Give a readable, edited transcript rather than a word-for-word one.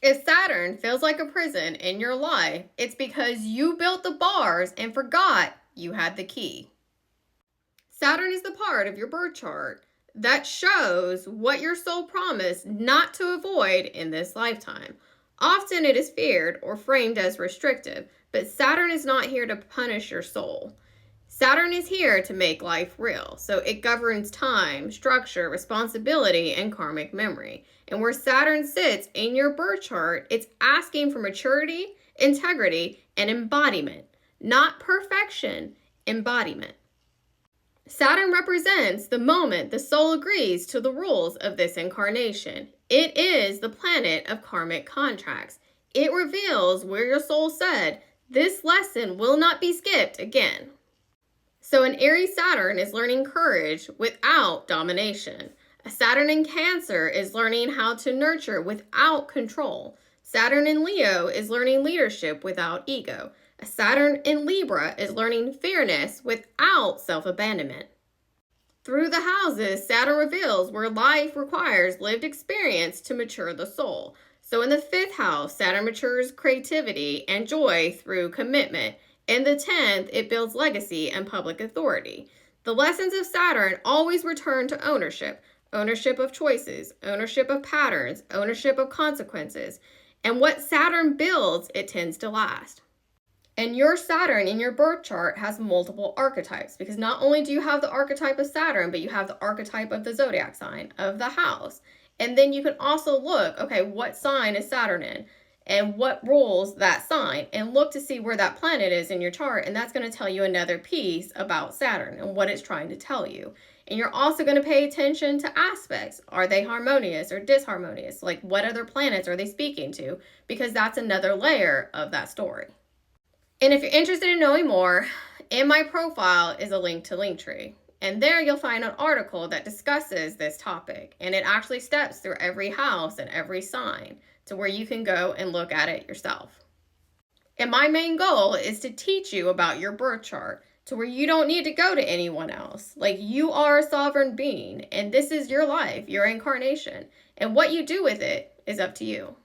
If Saturn feels like a prison in your life, it's because you built the bars and forgot you had the key. Saturn is the part of your birth chart that shows what your soul promised not to avoid in this lifetime. Often it is feared or framed as restrictive, but Saturn is not here to punish your soul. Saturn is here to make life real. So it governs time, structure, responsibility, and karmic memory. And where Saturn sits in your birth chart, it's asking for maturity, integrity, and embodiment. Not perfection, embodiment. Saturn represents the moment the soul agrees to the rules of this incarnation. It is the planet of karmic contracts. It reveals where your soul said, this lesson will not be skipped again. So an Aries Saturn is learning courage without domination. A Saturn in Cancer is learning how to nurture without control. Saturn in Leo is learning leadership without ego. A Saturn in Libra is learning fairness without self-abandonment. Through the houses, Saturn reveals where life requires lived experience to mature the soul. So in the 5th house, Saturn matures creativity and joy through commitment. In the 10th, it builds legacy and public authority. The lessons of Saturn always return to ownership. Ownership of choices, ownership of patterns, ownership of consequences. And what Saturn builds, it tends to last. And your Saturn in your birth chart has multiple archetypes, because not only do you have the archetype of Saturn, but you have the archetype of the zodiac sign of the house. And then you can also look, okay, what sign is Saturn in? And what rules that sign? And look to see where that planet is in your chart. And that's going to tell you another piece about Saturn and what it's trying to tell you. And you're also going to pay attention to aspects. Are they harmonious or disharmonious? Like, what other planets are they speaking to? Because that's another layer of that story. And if you're interested in knowing more, in my profile is a link to Linktree. And there you'll find an article that discusses this topic. And it actually steps through every house and every sign to where you can go and look at it yourself. And my main goal is to teach you about your birth chart to where you don't need to go to anyone else. Like, you are a sovereign being, and this is your life, your incarnation. And what you do with it is up to you.